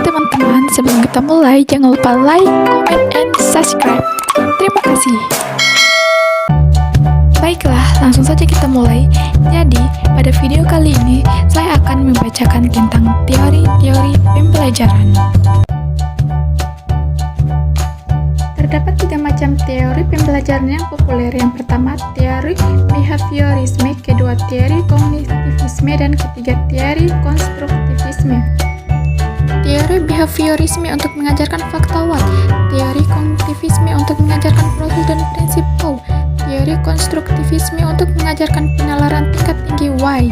teman-teman, sebelum kita mulai, jangan lupa like, comment, and subscribe. Terima kasih. Baiklah, langsung saja kita mulai. Jadi, pada video kali ini, saya akan membacakan tentang teori-teori pembelajaran. Terdapat 3 macam teori pembelajaran yang populer. Yang pertama, teori behaviorisme, kedua, teori kognitivisme, dan ketiga, teori konstruktivisme. Teori behaviorisme untuk mengajarkan fakta what, teori kognitivisme untuk mengajarkan proses dan prinsip how, teori konstruktivisme untuk mengajarkan penalaran tingkat tinggi why.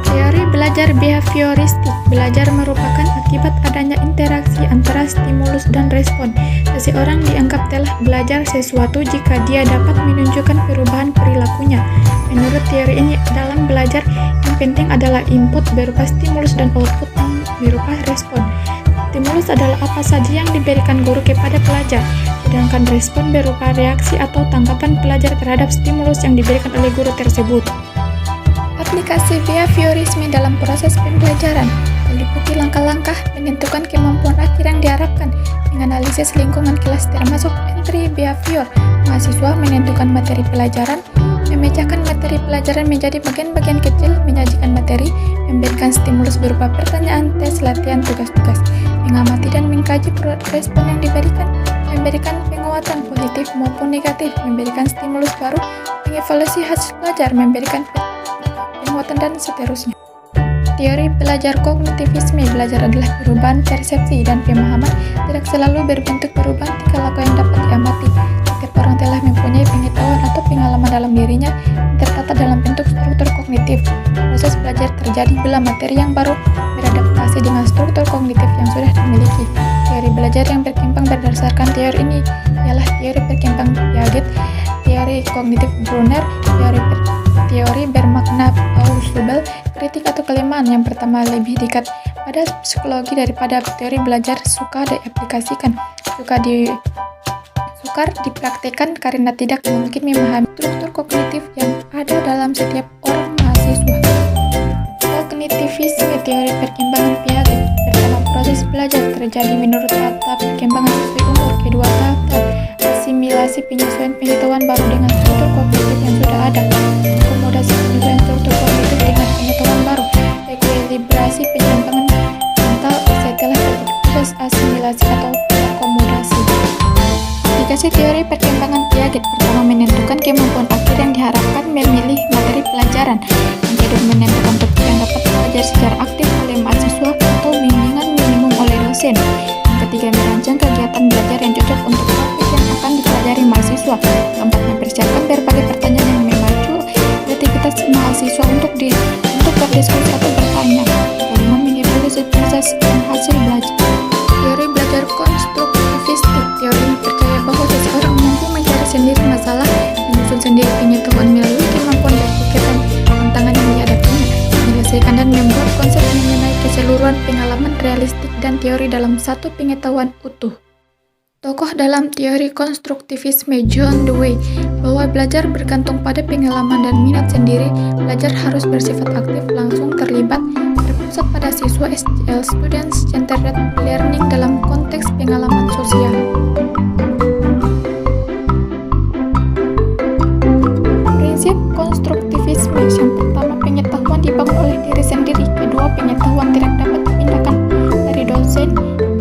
Teori belajar behavioristik. Belajar merupakan akibat adanya interaksi antara stimulus dan respon. Seseorang dianggap telah belajar sesuatu jika dia dapat menunjukkan perubahan perilakunya. Menurut teori ini, dalam belajar yang penting adalah input berupa stimulus dan output yang berupa respon. Stimulus adalah apa saja yang diberikan guru kepada pelajar, sedangkan respon berupa reaksi atau tanggapan pelajar terhadap stimulus yang diberikan oleh guru tersebut. Aplikasi behaviorisme dalam proses pembelajaran meliputi langkah-langkah menentukan kemampuan akhir yang diharapkan, menganalisis lingkungan kelas termasuk entry behavior, mahasiswa menentukan materi pelajaran, memecahkan materi pelajaran menjadi bagian-bagian kecil, menyajikan materi, memberikan stimulus berupa pertanyaan, tes, latihan, tugas-tugas, mengamati dan mengkaji respon yang diberikan, memberikan penguatan positif maupun negatif, memberikan stimulus baru, mengevaluasi hasil belajar, memberikan penguatan, dan seterusnya. Teori belajar kognitivisme. Belajar adalah perubahan persepsi dan pemahaman, tidak selalu berbentuk perubahan tingkah laku yang dapat diamati. Setiap orang telah mempunyai pengetahuan atau pengalaman dalam dirinya yang tertata dalam bentuk struktur kognitif. Proses belajar terjadi bila materi yang baru beradaptasi dengan struktur kognitif yang sudah dimiliki. Teori belajar yang berkembang berdasarkan teori ini ialah teori berkembang Piaget, teori kognitif Brunner, teori bermakna Ausubel, kritik atau kelemahan. Yang pertama lebih dekat pada psikologi daripada teori belajar, sukar diaplikasikan, sukar dipraktekkan karena tidak mungkin memahami struktur kognitif yang ada dalam setiap orang mahasiswa. Kognitivisme, teori perkembangan Piaget. Pertama, proses belajar terjadi menurut tahap perkembangan sesuai umur. Kedua, tahap asimilasi penyesuaian pengetahuan baru dengan struktur kognitif yang sudah ada. Akomodasi penyesuaian struktur kognitif dengan pengetahuan baru. Ekuilibrasi pengembangan mental setelah proses asimilasi atau akomodasi. Aplikasi teori perkembangan Piaget. Pertama, menentukan kemampuan akhir yang diharapkan, memilih materi pelajaran. Yang kedua, menentukan topik yang dapat belajar secara aktif oleh mahasiswa atau bimbingan minimum oleh dosen. Yang ketiga, merancang kegiatan belajar yang cocok untuk topik yang akan dipelajari mahasiswa. Keempat, mempersiapkan berbagai pertanyaan yang memacu kreativitas mahasiswa untuk berdiskusi atau bertanya. Kelima, mengevaluasi proses dan hasil belajar. Teori belajar konstruktivistik. Teori ini percaya bahwa seseorang mampu mencari sendiri masalah, menyusun sendiri pengetahuan melalui kemampuan berpikir dan tantangan yang dihadapinya, menyelesaikan dan membuat konsep mengenai keseluruhan pengalaman realistik dan teori dalam satu pengetahuan utuh. Tokoh dalam teori konstruktivisme John Dewey bahwa belajar bergantung pada pengalaman dan minat sendiri. Belajar harus bersifat aktif, langsung terlibat, berpusat pada siswa SCL Students Centered Learning dalam konteks pengalaman sosial. Prinsip konstruktivisme. Yang pertama, pengetahuan dibangun oleh diri sendiri. Kedua, pengetahuan tidak dapat dipindahkan dari dosen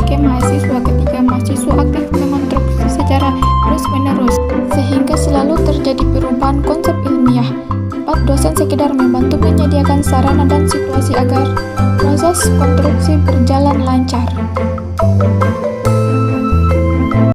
ke mahasiswa. Ketiga, mahasiswa aktif mengonstruksi secara terus-menerus sehingga selalu terjadi perubahan konsep ilmiah. 4. Dosen sekedar membantu menyediakan sarana dan situasi agar proses konstruksi berjalan lancar.